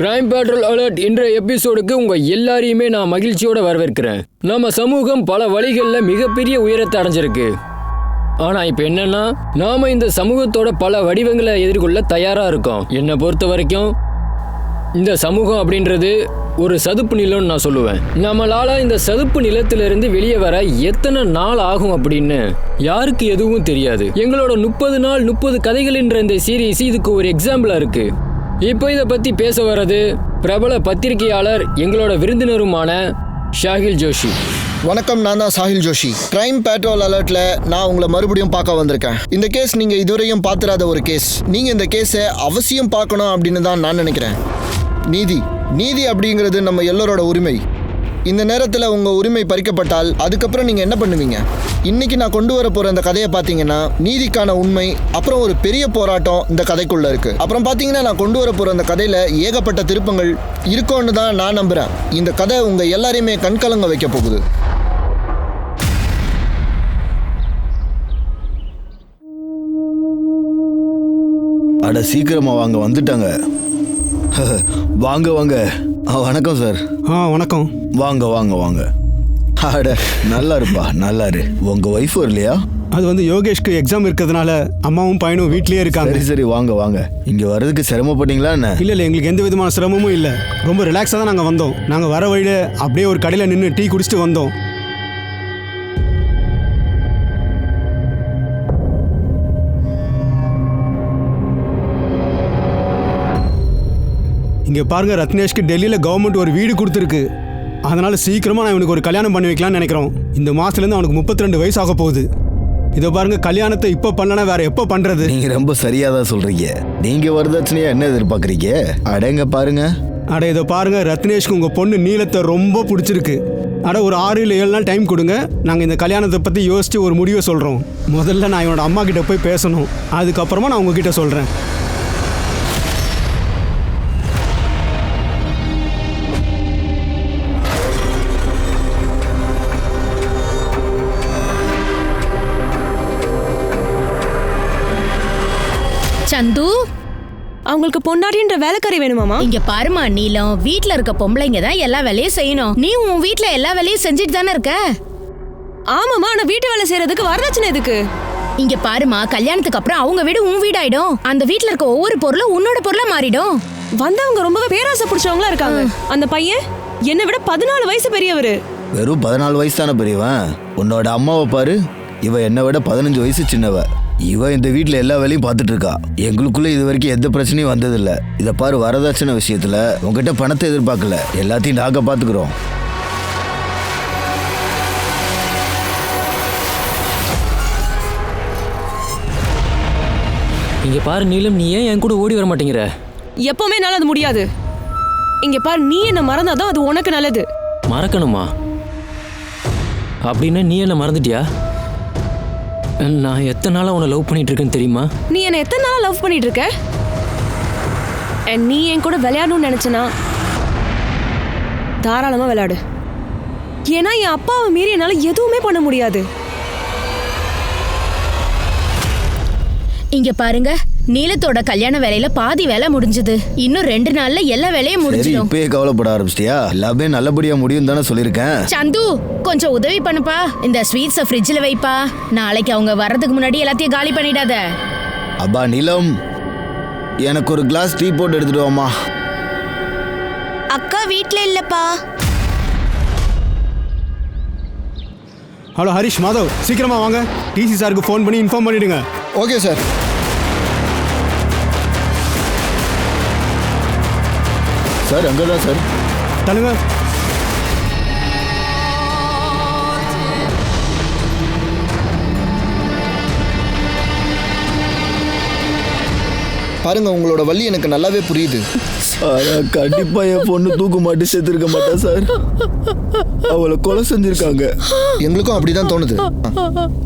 Crime patrol alert என்ற எபிசோடுக்கு உங்க எல்லாரையுமே நான் மகிழ்ச்சியோட வரவேற்கிறேன். நம்ம சமூகம் பல வழிகளில் மிகப்பெரிய உயரத்தை அடைஞ்சிருக்கு. ஆனா இப்ப என்னன்னா, நாம இந்த சமூகத்தோட பல வடிவங்களை எதிர்கொள்ள தயாரா இருக்கோம். என்னை பொறுத்த வரைக்கும் இந்த சமூகம் அப்படின்றது ஒரு சதுப்பு நிலம்னு நான் சொல்லுவேன். நம்மளால இந்த சதுப்பு நிலத்திலிருந்து வெளியே வர எத்தனை நாள் ஆகும் அப்படின்னு யாருக்கு எதுவும் தெரியாது. எங்களோட 30 நாள் 30 கதைகள்ன்ற இந்த சீரீஸ் இதுக்கு ஒரு எக்ஸாம்பிளா இருக்கு. இப்போ இதை பத்தி பேச வர்றது பிரபல பத்திரிகையாளர், எங்களோட விருந்தினருமான சாஹில் ஜோஷி. வணக்கம், நான் தான் சாஹில் ஜோஷி. கிரைம் பேட்ரோல் அலர்ட்ல நான் உங்களை மறுபடியும் பார்க்க வந்திருக்கேன். இந்த கேஸ் நீங்க இதுவரையும் பார்த்திராத ஒரு கேஸ். நீங்க இந்த கேஸை அவசியம் பார்க்கணும் அப்படின்னு தான் நான் நினைக்கிறேன். நீதி அப்படிங்கிறது நம்ம எல்லோரோட உரிமை. இந்த நேரத்தில் உங்கள் உரிமை பறிக்கப்பட்டால் அதுக்கப்புறம் நீங்கள் என்ன பண்ணுவீங்க? இன்னைக்கு நான் கொண்டு வர போகிற இந்த கதையை பார்த்தீங்கன்னா, நீதிக்கான உண்மை அப்புறம் ஒரு பெரிய போராட்டம் இந்த கதைக்குள்ளே இருக்குது. அப்புறம் பார்த்தீங்கன்னா, நான் கொண்டு வர போகிற அந்த கதையில் ஏகப்பட்ட திருப்பங்கள் இருக்கும்னு தான் நான் நம்புகிறேன். இந்த கதை உங்கள் எல்லாரையுமே கண்கலங்க வைக்க போகுது. அட சீக்கிரமா வாங்க, வந்துட்டாங்க. வாங்க வாங்க. வணக்கம் சார். வணக்கம். வாங்க வாங்க வாங்க. அட நல்லா இருப்பா, நல்லா இரு. உங்க ஒய்ஃப் வரலையா? அது யோகேஷ்க்கு எக்ஸாம் இருக்கிறதுனால அம்மாவும் பையனும் வீட்லயே இருக்காங்க. சரி சரி, வாங்க வாங்க. இங்க வர்றதுக்கு சிரமப்பட்டீங்களா என்ன? இல்ல எங்களுக்கு எந்த விதமான சிரமமும் இல்லை. ரொம்ப ரிலாக்ஸாக தான் நாங்கள் வந்தோம். நாங்கள் வர வழியில அப்படியே ஒரு கடையில் நின்று டீ குடிச்சிட்டு வந்தோம். இங்கே பாருங்க, ரத்னேஷ்க்கு டெல்லியில் கவர்மெண்ட் ஒரு வீடு கொடுத்துருக்கு. அதனால சீக்கிரமாக நான் இவனுக்கு ஒரு கல்யாணம் பண்ணி வைக்கலாம்னு நினைக்கிறோம். இந்த மாதத்துலேருந்து அவனுக்கு 32 வயசு ஆக போகுது. இதை பாருங்க, கல்யாணத்தை இப்போ பண்ணலன்னா வேற எப்போ பண்ணுறது? நீங்கள் ரொம்ப சரியாக தான் சொல்கிறீங்க. நீங்கள் வரதட்சணையா என்ன எதிர்பார்க்குறீங்க? அடங்க பாருங்க. இதை பாருங்க, ரத்னேஷ்க்கு உங்கள் பொண்ணு நீலத்தை ரொம்ப பிடிச்சிருக்கு. ஒரு 6 இல்லை 7 நாள் டைம் கொடுங்க. நாங்கள் இந்த கல்யாணத்தை பற்றி யோசித்து ஒரு முடிவை சொல்கிறோம். முதல்ல நான் என்னோட அம்மா கிட்ட போய் பேசணும். அதுக்கப்புறமா நான் உங்ககிட்ட சொல்கிறேன். சந்து, அவங்களுக்கு பொண்டாட்டின்ற வேலைக்காரி வேணுமாமா? இங்க பாருமா நீலம், வீட்ல இருக்க பொம்பளைங்க தான் எல்லா வேலையும் செய்யணும். நீ உன் வீட்ல எல்லா வேலையும் செஞ்சுட்டு தானே இருக்க. ஆமாமா, ஆனா வீட்டு வேலை செய்யறதுக்கு வரதட்சணை எதுக்கு? இங்க பாருமா, கல்யாணத்துக்கு அப்புறம் அவங்க வீடு உன் வீடாயிடும். அந்த வீட்ல இருக்க ஒவ்வொரு பொருளும் உன்னோட பொருளா மாறிடும். வந்தவங்க ரொம்பவே பேராசை பிடிச்சவங்களா இருக்காங்க. அந்த பையன் என்னை விட 14 வயசு பெரியவரு. வெறும் 14 வயசு தானே பெரியவன்? உன்னோட அம்மாவை பாரு, இவ என்னை விட 15 வயசு சின்னவ. இவ இந்த வீட்டில் எல்லா வேலையும் பார்த்துட்டு இருக்கா. எங்களுக்குள்ள இது வரைக்கும் எந்த பிரச்சனையும் வந்ததில்லை. இதை பாரு, வரதட்சணை விஷயத்துல உங்ககிட்ட பணத்தை எதிர்பார்க்கல, எல்லாத்தையும் நாங்க பார்த்துக்கிறோம். இங்க பாரு நீலம், நீ ஏன் என் கூட ஓடி வர மாட்டேங்கிற? எப்பவுமே என்னால அது முடியாது. இங்க பாரு, நீ என்ன மறந்தாதான் அது உனக்கு நல்லது. மறக்கணுமா? அப்படின்னா நீ என்ன மறந்துட்டியா? நான் எத்தனை நாளா உன்னை லவ் பண்ணிட்டு இருக்கேன்னு தெரியுமா? நீ என்ன எத்தனை நாளா லவ் பண்ணிட்டு இருக்க? நீ என் கூட விளையாடணும்னு நினைச்சனா தாராளமா விளையாடு. ஏன்னா என் அப்பாவை மீறி என்னால எதுவுமே பண்ண முடியாது. இங்க பாருங்க, நீலத்தோட கல்யாண வேலையில பாதி வேலை முடிஞ்சது. இன்னும் 2 நாள்ல எல்லா வேலையும் முடிஞ்சிடும். இப்பயே கவலைப்பட ஆரம்பிச்சிட்டியா? எல்லாமே நல்லபடியா முடியும் தானே சொல்லியிருக்கேன். சந்து, கொஞ்சம் உதவி பண்ணுப்பா. இந்த ஸ்வீட்ஸை ஃப்ரிட்ஜில் வைப்பா. நாளைக்கு அவங்க வர்றதுக்கு முன்னாடி எல்லாத்தையும் காலி பண்ணிடாத. அப்பா நீலம், எனக்கு ஒரு கிளாஸ் டீ போட்டு எடுத்துட்டு வாமா. அக்கா வீட்ல இல்லப்பா. ஹலோ ஹரிஷ், மாதவ், சீக்கிரமா வாங்க. டிசி சாருக்கு ஃபோன் பண்ணி இன்ஃபார்ம் பண்ணிடுங்க. Okay sir. சார் அங்கதான் சார். தள்ளுங்க. பாருங்க, உங்களோட வலி எனக்கு நல்லாவே புரியுது. கண்டிப்பா என் பொண்ணு தூக்கு மாட்டி செத்துருக்க மாட்டா சார். அவளை கொலை செஞ்சிருக்காங்க. எங்களுக்கும் அப்படிதான் தோணுது.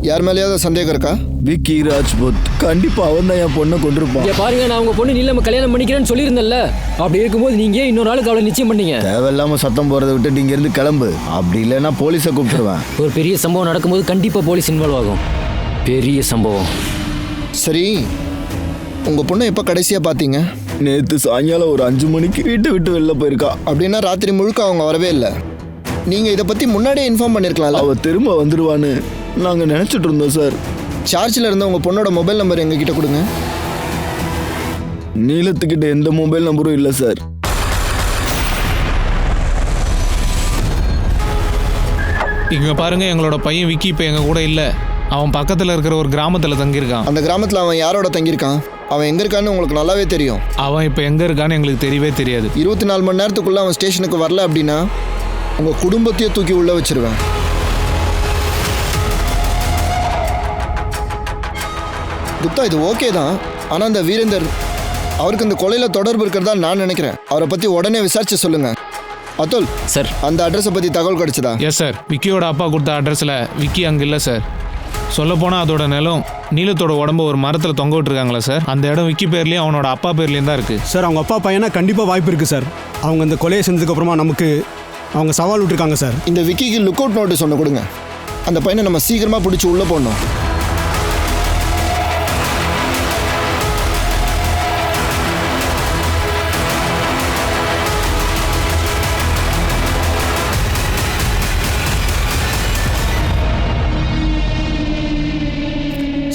யார் மேலேயாவது சந்தேகம் இருக்கா? விக்கி ராஜ்புத், கண்டிப்பா அவன் தான் என் பொண்ணை கொண்டிருப்பான். பாருங்க, நான் உங்க பொண்ணு நீலம் கல்யாணம் பண்ணிக்கிறேன்னு சொல்லியிருந்தேன்ல. அப்படி இருக்கும்போது நீங்க இன்னொரு ஆளுக்கு அவளை நிச்சயம் பண்ணீங்க. தேவையில்லாம சத்தம் போறதை விட்டு இங்க இருந்து கிளம்பு. அப்படி இல்லைன்னா போலீஸை கூப்பிட்டுருவேன். ஒரு பெரிய சம்பவம் நடக்கும்போது கண்டிப்பா போலீஸ் இன்வால்வ் ஆகும். பெரிய சம்பவம். சரி, உங்க பொண்ணை எப்ப கடைசியா பாத்தீங்க? நேத்து சாயங்காலம் ஒரு 5 மணிக்கு வீட்டை விட்டு வெளில போயிருக்கா. அப்படின்னா ராத்திரி முழுக்க அவங்க வரவே இல்லை. நீங்கள் இதை பற்றி முன்னாடியே இன்ஃபார்ம் பண்ணியிருக்கலாம்ல. அவ திரும்ப வந்துடுவான்னு நாங்க நினைச்சிட்டு இருந்தோம் சார். சார்ஜில் இருந்த உங்கள் பொண்ணோட மொபைல் நம்பர் எங்ககிட்ட கொடுங்க. நீலத்துக்கிட்ட எந்த மொபைல் நம்பரும் இல்லை சார். இங்க பாருங்க, எங்களோட பையன் விக்கி இப்போ எங்க கூட இல்லை. அவன் பக்கத்தில் இருக்கிற ஒரு கிராமத்தில் தங்கியிருக்கான். அந்த கிராமத்தில் அவன் யாரோட தங்கியிருக்கான்? அவன் எங்கே இருக்கான்னு உங்களுக்கு நல்லாவே தெரியும். அவன் இப்போ எங்கே இருக்கான்னு எங்களுக்கு தெரியவே தெரியாது. 24 மணி நேரத்துக்குள்ளே அவன் ஸ்டேஷனுக்கு வரல அப்படின்னா உங்கள் குடும்பத்தையே தூக்கி உள்ளே வச்சிருவேன். குப்தா, இது ஓகே தான். ஆனால் அந்த வீரேந்தர் அவருக்கு இந்த கொலையில் தொடர்பு இருக்கிறதா நான் நினைக்கிறேன். அவரை பற்றி உடனே விசாரிச்சு சொல்லுங்க. அதுல் சார், அந்த அட்ரஸை பற்றி தகவல் கிடைச்சதா? எஸ் சார், விக்கியோட அப்பா கொடுத்த அட்ரஸில் விக்கி அங்கே இல்லை சார். சொல்லப்போனால் அதோட நிலம் நீலத்தோட உடம்பு ஒரு மரத்தில் தொங்க விட்டுருக்காங்களா சார். அந்த இடம் விக்கி பேர்லேயும் அவனோட அப்பா பேர்லேயும் தான் இருக்குது சார். அவங்க அப்பா பையனா கண்டிப்பாக வாய்ப்பு இருக்குது சார். அவங்க இந்த கொலையை செஞ்சதுக்கப்புறமா நமக்கு அவங்க சவால் விட்டுருக்காங்க சார். இந்த விக்கிக்கு லுக் அவுட் நோட்டீஸ் ஒன்று கொடுங்க. அந்த பையனை நம்ம சீக்கிரமாக பிடிச்சி உள்ளே போடணும்.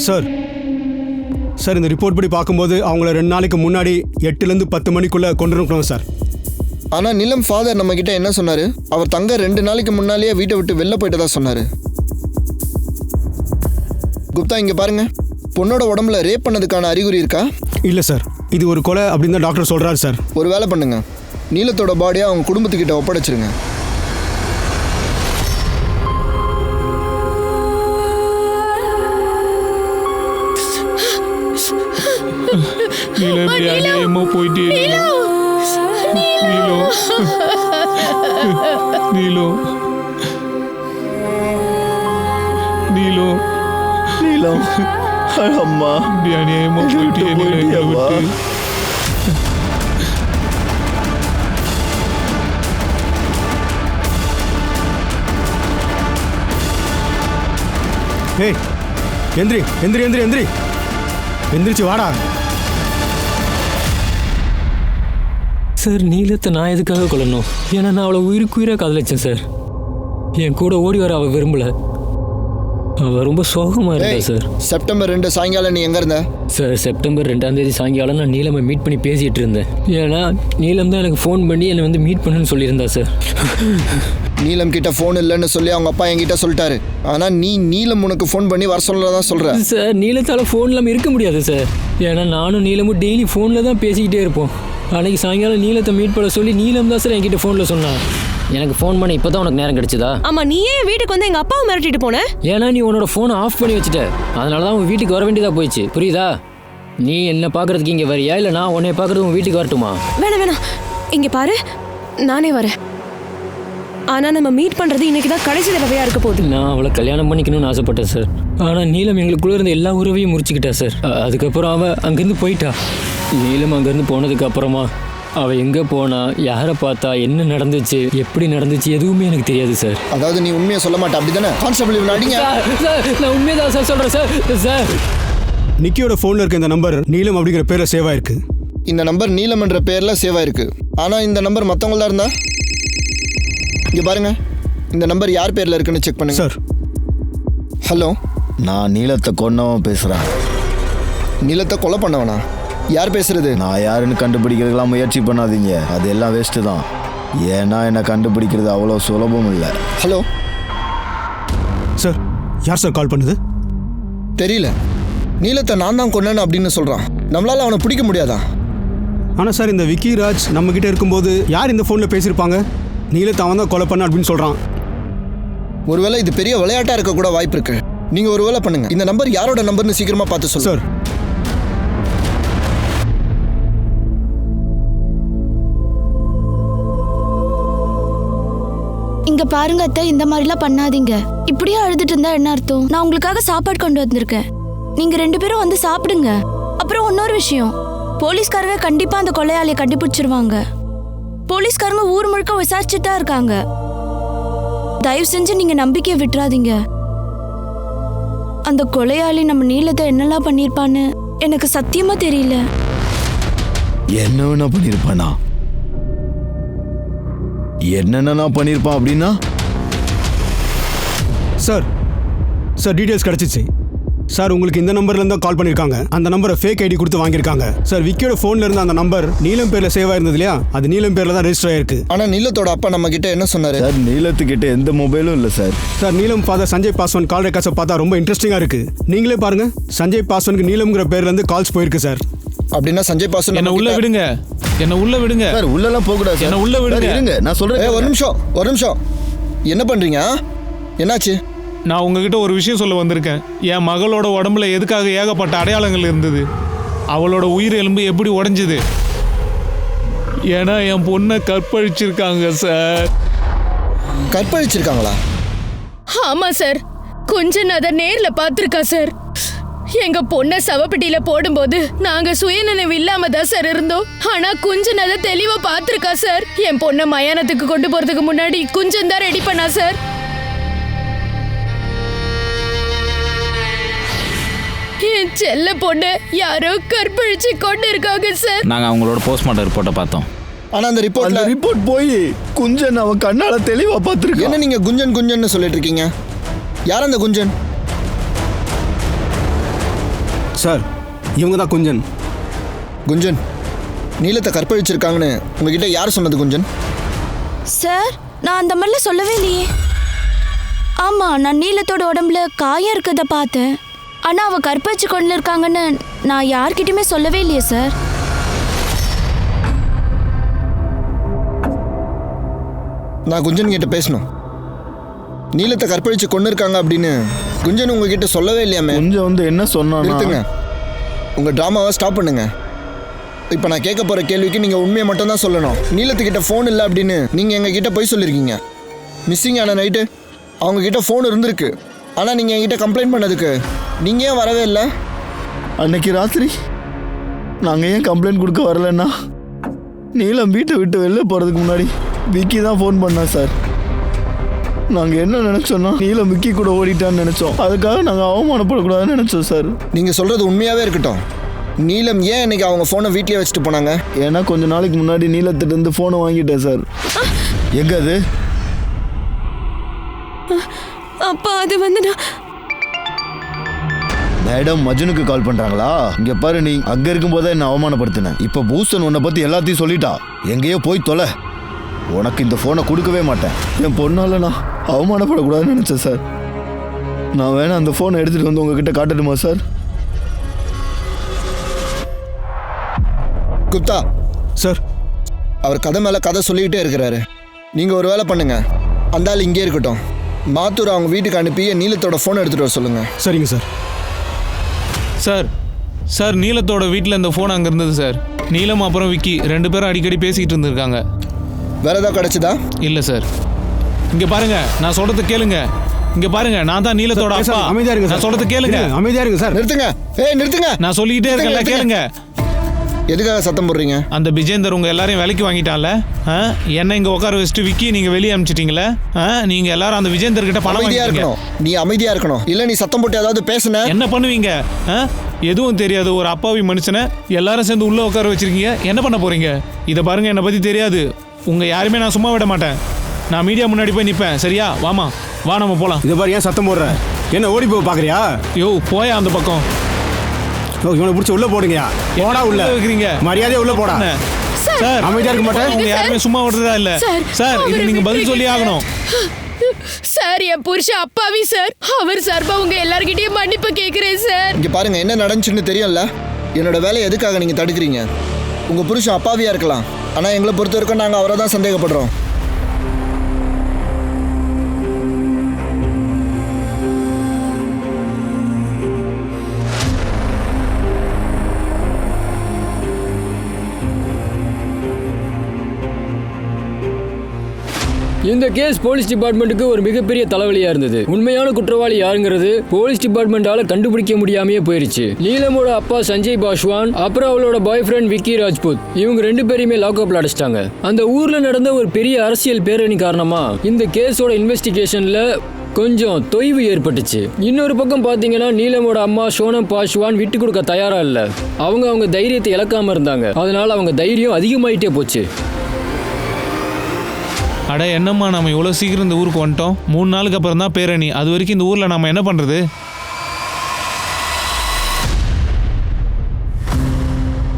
சார் சார் இந்த ரிப்போர்ட் படி பார்க்கும்போது அவங்கள 2 நாளைக்கு முன்னாடி 8லேருந்து 10 மணிக்குள்ளே கொண்டு இருக்கணும் சார். ஆனால் நிலம் ஃபாதர் நம்மக்கிட்ட என்ன சொன்னார்? அவர் தங்க 2 நாளைக்கு முன்னாலேயே வீட்டை விட்டு வெளில போயிட்டதா சொன்னார். குப்தா, இங்கே பாருங்க, பொண்ணோட உடம்புல ரேப் பண்ணதுக்கான அறிகுறி இருக்கா? இல்லை சார், இது ஒரு கொலை அப்படின்னு தான் டாக்டர் சொல்கிறாரு சார். ஒரு வேலை பண்ணுங்க, நீலத்தோட பாடியை அவங்க குடும்பத்துக்கிட்ட ஒப்படைச்சிருங்க. போயிட்டே நீலோ நீலம் அம்மா அநியாயமா போயிட்டே. ஏய், எந்திரி எந்திரி எந்திரி எந்திரி எந்திரிச்சு வாடா. சார், நீலத்தை நான் எதுக்காக கொல்லணும்? ஏன்னா நான் அவளை உயிருக்குயிராக காதலிச்சேன் சார். என் கூட ஓடி வர அவள் விரும்பல. அவள் ரொம்ப சோகமாக இருக்கா சார். செப்டம்பர் 2 சாயங்காலம் நீ எங்கே இருந்த? சார், செப்டம்பர் 2ஆம் தேதி சாயங்காலம் நான் நீலமை மீட் பண்ணி பேசிகிட்டு இருந்தேன். ஏன்னா நீலம் தான் எனக்கு ஃபோன் பண்ணி என்னை வந்து மீட் பண்ணுன்னு சொல்லியிருந்தா சார். நீலம் கிட்ட ஃபோன் இல்லைன்னு சொல்லி அவங்க அப்பா என்கிட்ட சொல்லிட்டாரு. ஆனால் நீ நீலம் உனக்கு ஃபோன் பண்ணி வர சொல்லதான் சொல்கிற. சார், நீலத்தால் ஃபோன் இல்லாமல் இருக்க முடியாது சார். ஏன்னா நானும் நீலமும் டெய்லி ஃபோனில் தான் பேசிக்கிட்டே இருப்போம். அன்றைக்கி சாயங்காலம் நீலத்தை மீட் பண்ண சொல்லி நீலம் தான் சார் என்கிட்ட ஃபோனில் சொன்னான். எனக்கு ஃபோன் பண்ண இப்போ தான் உனக்கு நேரம் கிடைச்சதா? ஆமா, நீ ஏன் வீட்டுக்கு வந்து எங்க அப்பாவை மிரட்டிட்டு போன? ஏன்னா நீ உன்னோட ஃபோனை ஆஃப் பண்ணி வச்சுட்ட. அதனால தான் உன் வீட்டுக்கு வர வேண்டியதாக போயிடுச்சு. புரியுதா? நீ என்ன பார்க்கறதுக்கு இங்கே வரியா, இல்லை நான் உன்னை பார்க்கறது உன் வீட்டுக்கு வரட்டுமா? வேணாம், இங்க பாரு, நானே வரேன். ஆனா நம்ம மீட் பண்றது இன்னைக்கு தான் கடைசி தடவையா இருக்க போகுது. நான் அவளை கல்யாணம் பண்ணிக்கணும்னு ஆசைப்பட்டேன் சார். ஆனால் நீலம் எங்களுக்குள்ளே இருந்த எல்லா உறவையும் முறிச்சுக்கிட்டா சார். அதுக்கப்புறம் அவள் அங்கேருந்து போயிட்டா. நீலம் அங்கேருந்து போனதுக்கு அப்புறமா அவள் எங்கே போனா, யாரை பார்த்தா, என்ன நடந்துச்சு, எப்படி நடந்துச்சு, எதுவுமே எனக்கு தெரியாது சார். அதாவது நீ உண்மையை சொல்ல மாட்டே, அப்படிதானே? கான்ஸ்டபிள் இவனை அடிங்க. சார், நான் உண்மையை தான் சார் சொல்கிறேன் சார். சார், நிக்கியோட ஃபோனில் இருக்க இந்த நம்பர் நீலம் அப்படிங்கிற பேரில் சேவ் ஆயிருக்கு. இந்த நம்பர் நீலம் என்ற பேரில் சேவ் ஆயிருக்கு. ஆனால் இந்த நம்பர் மற்றவங்களா இருந்தா? இங்கே பாருங்க, இந்த நம்பர் யார் பேரில் இருக்குன்னு செக் பண்ணுங்க சார். ஹலோ, நான் நீலத்தை கொன்னவன் பேசுகிறேன். நீலத்தை கொலை பண்ணவனா? யார் பேசுறது? நான் யாருன்னு கண்டுபிடிக்கிறதுக்கெல்லாம் முயற்சி பண்ணாதீங்க. அது எல்லாம் வேஸ்ட்டு தான். ஏன்னா என்னை கண்டுபிடிக்கிறது அவ்வளோ சுலபம் இல்லை. ஹலோ சார், யார் சார் கால் பண்ணுது? தெரியல. நீலத்தை நான் தான் கொன்னேன்னு அப்படின்னு சொல்கிறான். நம்மளால் அவனை பிடிக்க முடியாதா? ஆனால் சார், இந்த விக்கி ராஜ் நம்மக்கிட்ட இருக்கும்போது யார் இந்த ஃபோனில் பேசியிருப்பாங்க? நீலத்தை அவன் தான் கொலை பண்ண அப்படின்னு சொல்கிறான். ஒருவேளை இது பெரிய விளையாட்டாக இருக்க கூட வாய்ப்பு இருக்கு. நீங்கள் ஒரு வேலை பண்ணுங்க, இந்த நம்பர் யாரோட நம்பர்னு சீக்கிரமாக பார்த்து சொல்லு சார். இங்க பாருங்க அத்தை, இந்த மாதிரிலாம் பண்ணாதீங்க. இப்படியே அழுதுட்டு இருந்தா என்ன அர்த்தம்? நான் உங்களுக்காக சாப்பாடு கொண்டு வந்திருக்கேன். நீங்க 2 பேரும் வந்து சாப்பிடுங்க. அப்புறம் இன்னொரு விஷயம், போலீஸ்காரங்க கண்டிப்பா அந்த கொலையாளியை கண்டுபிடிச்சிருவாங்க. போலீஸ்காரங்க ஊர் முழுக்க விசாரிச்சுட்டு தான் இருக்காங்க. தயவு செஞ்சு நீங்க நம்பிக்கையை விட்டுறாதீங்க. அந்த கொலையாளி நம்ம நீலத்தை என்னெல்லாம் பண்ணியிருப்பான்னு எனக்கு சத்தியமா தெரியல. என்ன வேணா பண்ணியிருப்பானா? என்னென்ன பண்ணியிருப்பான் அப்படின்னா? சார் சார் டீட்டெயில்ஸ் கிடச்சிச்சு சார். உங்களுக்கு இந்த நம்பர்லேருந்து தான் கால் பண்ணியிருக்காங்க. அந்த நம்பரை ஃபேக் ஐடி கொடுத்து வாங்கியிருக்காங்க சார். விக்கியோட ஃபோனில் இருந்த அந்த நம்பர் நீலம் பேரில் சேவ் ஆயிருந்தது இல்லையா, அது நீலம் பேரில் தான் ரெஜிஸ்டர் ஆயிருக்கு. ஆனா நீலத்தோட அப்பா நம்ம கிட்ட என்ன சொன்னாரு? சார் நீலத்துக்கிட்ட எந்த மொபைலும் இல்லை சார். சார் நீலம் ஃபாதர் சஞ்சய் பாஸ்வான் கால் ரெக்கார்ட்ஸை பார்த்தா ரொம்ப இன்ட்ரெஸ்டிங்காக இருக்கு. நீங்களே பாருங்க, சஞ்சய் பாஸ்வானுக்கு நீலம்ங்கிற பேர்லேருந்து கால்ஸ் போயிருக்கு சார். அப்படின்னா சஞ்சய் பாசன் என்ன உள்ள விடுங்க, என்ன உள்ள விடுங்க சார். உள்ளெல்லாம் போகக்கூடாது சார். என்ன உள்ள விடுங்க. இருங்க நான் சொல்றேன். ஒரு நிமிஷம் என்ன பண்றீங்க? என்னாச்சு? நான் உங்ககிட்ட ஒரு விஷயம் சொல்ல வந்திருக்கேன். என் மகளோட உடம்புல எதுக்காக ஏகப்பட்ட அடையாளங்கள் இருந்தது, அவளோட உயிர் எலும்பு எப்படி உடைஞ்சுது? ஏன்னா என் பொண்ணை கற்பழிச்சிருக்காங்க சார். கற்பழிச்சிருக்காங்களா? ஆமா சார், கொஞ்சம் அதை நேர்ல பாத்திருக்கா சார். எங்க பொண்ண சவப்பெட்டியில போடும்போது நாங்க சுயநினைவு இல்லாம தான் சார் இருந்தோம். ஆனா குஞ்சன் அதை தெளிவா பாத்திருக்கா சார். என் பொண்ண மயானத்துக்கு கொண்டு போறதுக்கு முன்னாடி குஞ்சன் தான் ரெடி பண்ணா சார். என் செல்ல பொண்ணு யாரோ கற்பழிச்சு கொண்டு இருக்காங்க சார். நாங்கள் அவங்களோட போஸ்ட்மார்ட்டம் ரிப்போர்ட்டை பார்த்தோம். ஆனா அந்த ரிப்போர்ட் போய் குஞ்சன் அவன் கண்ணால தெளிவா பார்த்துருக்கு. என்ன நீங்க குஞ்சன் சொல்லிட்டு இருக்கீங்க? யார் அந்த குஞ்சன்? சார் இவங்க தான் குஞ்சன். நீலத்தை கற்பழிச்சிருக்காங்கன்னு உங்ககிட்ட யார் சொன்னது குஞ்சன்? சார் நான் அந்த மாதிரிலாம் சொல்லவே இல்லையே. ஆமா, நான் நீலத்தோட உடம்புல காயம் இருக்கதை பார்த்தேன். ஆனா அவ கற்பழிச்சு கொண்டு இருக்காங்கன்னு நான் யார்கிட்டயுமே சொல்லவே இல்லையே சார். நான் குஞ்சன் கிட்ட பேசணும். நீலத்தை கற்பழிச்சு கொண்டு இருக்காங்க அப்படின்னு குஞ்சன் உங்ககிட்ட சொல்லவே இல்லையாமே. கொஞ்சம் என்ன சொன்னா? நிறுத்துங்க, உங்க டிராமாவை ஸ்டாப் பண்ணுங்க. இப்போ நான் கேட்க போற கேள்விக்கு நீங்க உண்மையை மட்டும் தான் சொல்லணும். நீலத்துக்கிட்ட ஃபோன் இல்லை அப்படின்னு நீங்க எங்க கிட்ட போய் சொல்லியிருக்கீங்க. மிஸ்ஸிங் ஆன நைட்டு அவங்க கிட்ட ஃபோன் இருந்திருக்கு. ஆனால் நீங்கள் என்கிட்ட கம்ப்ளைண்ட் பண்ணதுக்கு நீங்கள் ஏன் வரவே இல்லை? அன்னைக்கு ராத்திரி நாங்கள் ஏன் கம்ப்ளைண்ட் கொடுக்க வரலன்னா, நீலம் வீட்டை விட்டு வெளில போகிறதுக்கு முன்னாடி விக்கி தான் ஃபோன் பண்ணா சார். நாங்கள் என்ன நினச்சோன்னா, நீலம் விக்கி கூட ஓடிட்டான்னு நினச்சோம். அதுக்காக நாங்கள் அவமானப்படக்கூடாதுன்னு நினச்சோம் சார். நீங்கள் சொல்கிறது உண்மையாகவே இருக்கட்டும். நீலம் ஏன் இன்னைக்கு அவங்க ஃபோனை வீட்டிலே வச்சுட்டு போனாங்க? ஏன்னா கொஞ்ச நாளைக்கு முன்னாடி நீலத்திட்டேருந்து ஃபோனை வாங்கிட்டேன் சார். எங்கே அது? அப்பா அது வந்து மேடம் மஜனுக்கு கால் பண்றாங்களா? இங்க பாரு, நீ அங்க இருக்கும் போதே என்ன அவமானப்படுத்தின. இப்ப பூஸ்டன் உன்னை பத்தி எல்லாத்தையும் சொல்லிட்டா. எங்கேயோ போய் தொலை. உனக்கு இந்த போனை கொடுக்கவே மாட்டேன். என் பொண்ணால நான் அவமானப்படக்கூடாதுன்னு நினைச்சேன் சார். நான் வேணா அந்த போனை எடுத்துட்டு வந்து உங்ககிட்ட காட்டட்டுமா சார்? குப்தா சார், அவர் கதை மேல கதை சொல்லிக்கிட்டே இருக்கிறாரு. நீங்க ஒரு வேலை பண்ணுங்க, அந்த ஆள் இங்கே இருக்கட்டும். மாத்தூர் அவங்க வீட்டுக்கு அனுப்பி நீலத்தோட ஃபோனை எடுத்துகிட்டு வர சொல்லுங்கள். சரிங்க சார். சார் நீலத்தோட வீட்டில் இந்த ஃபோன் அங்கே இருந்தது சார். நீலம் அப்புறம் விக்கி 2 பேரும் அடிக்கடி பேசிக்கிட்டு இருந்திருக்காங்க. வேற ஏதாவது கிடைச்சதா? இல்லை சார். இங்கே பாருங்க, நான் சொல்கிறது கேளுங்க. இங்கே பாருங்க, நான் தான் நீலத்தோட அப்பா. அமைதியா இருங்க சார். நான் சொல்கிறது கேளுங்க. அமைதியா இருங்க சார். நிறுத்துங்க. நிறுத்துங்க. நான் சொல்லிக்கிட்டே இருக்கேன்ல, கேளுங்க. எதுக்காக சத்தம் போடுறீங்க? அந்த விஜேந்தர் உங்க எல்லாரையும் வேலைக்கு வாங்கிட்டான்ல, என்ன இங்க உட்கார வச்சுட்டு விக்கி நீங்க வெளியே அனுப்பிச்சிட்டீங்களே. நீங்க எல்லாரும் அந்த விஜேந்தர் கிட்ட பணம் அமைதியா இருக்கணும். நீ அமைதியா இருக்கணும். இல்ல நீ சத்தம் போட்டு ஏதாவது பேசுன என்ன பண்ணுவீங்க? எதுவும் தெரியாது ஒரு அப்பாவி மனுஷனை எல்லாரும் சேர்ந்து உள்ள உட்கார வச்சிருக்கீங்க. என்ன பண்ண போறீங்க? இதை பாருங்க, என்னை பத்தி தெரியாது. உங்க யாருமே நான் சும்மா விட மாட்டேன். நான் மீடியா முன்னாடி போய் நிப்பேன். சரியா? வாமா, வா நம்ம போலாம். இதை பாரு, ஏன் சத்தம் போடுற? என்ன ஓடி போய் பாக்குறியா? யோ போயா அந்த பக்கம். இவனை பிடிச்சி உள்ள போடுங்கயா. போடா உள்ள வைக்கிறீங்க. மரியாதையா உள்ள போடா. சார் அமைதியா இருக்க மாட்டேன். உங்க யாருமே சும்மா விடுறதா இல்ல சார். இது நீங்க பதில் சொல்லி ஆகணும் சார். என் புருஷன் அப்பாவி சார். அவர் சார்பா உங்க எல்லார்கிட்டயும் மன்னிப்பு கேக்குறேன் சார். இங்க பாருங்க, என்ன நடந்துச்சுன்னு தெரியும்ல. என்னோட வேலையை எதுக்காக நீங்க தடுக்கிறீங்க? உங்க புருஷன் அப்பாவியா இருக்கலாம், ஆனா எங்களை பொறுத்த வரைக்கும் நாங்க அவரை தான் சந்தேகப்படுறோம். இந்த கேஸ் போலீஸ் டிபார்ட்மெண்ட்டுக்கு ஒரு மிகப்பெரிய தலைவலியா இருந்தது. உண்மையான குற்றவாளி யாருங்கிறது போலீஸ் டிபார்ட்மெண்டால கண்டுபிடிக்க முடியாமையே போயிருச்சு. நீலமோட அப்பா சஞ்சய் பாஸ்வான், அப்புறம் அவளோட பாய் ஃப்ரெண்ட் விக்கி ராஜ்புத், இவங்க 2 பேரையுமே லாக்அப்ல அடைச்சிட்டாங்க. அந்த ஊர்ல நடந்த ஒரு பெரிய அரசியல் பேரணி காரணமா இந்த கேஸோட இன்வெஸ்டிகேஷன்ல கொஞ்சம் தொய்வு ஏற்பட்டுச்சு. இன்னொரு பக்கம் பார்த்தீங்கன்னா நீலமோட அம்மா சோனம் பாஸ்வான் விட்டு கொடுக்க தயாரா இல்லை. அவங்க தைரியத்தை இழக்காம இருந்தாங்க. அதனால அவங்க தைரியம் அதிகமாயிட்டே போச்சு. அட என்னம்மா, நம்ம இவ்வளோ சீக்கிரம் இந்த ஊருக்கு வந்துட்டோம். 3 நாளுக்கு அப்புறம் தான் பேரணி. அது வரைக்கும் இந்த ஊரில் நம்ம என்ன பண்ணுறது?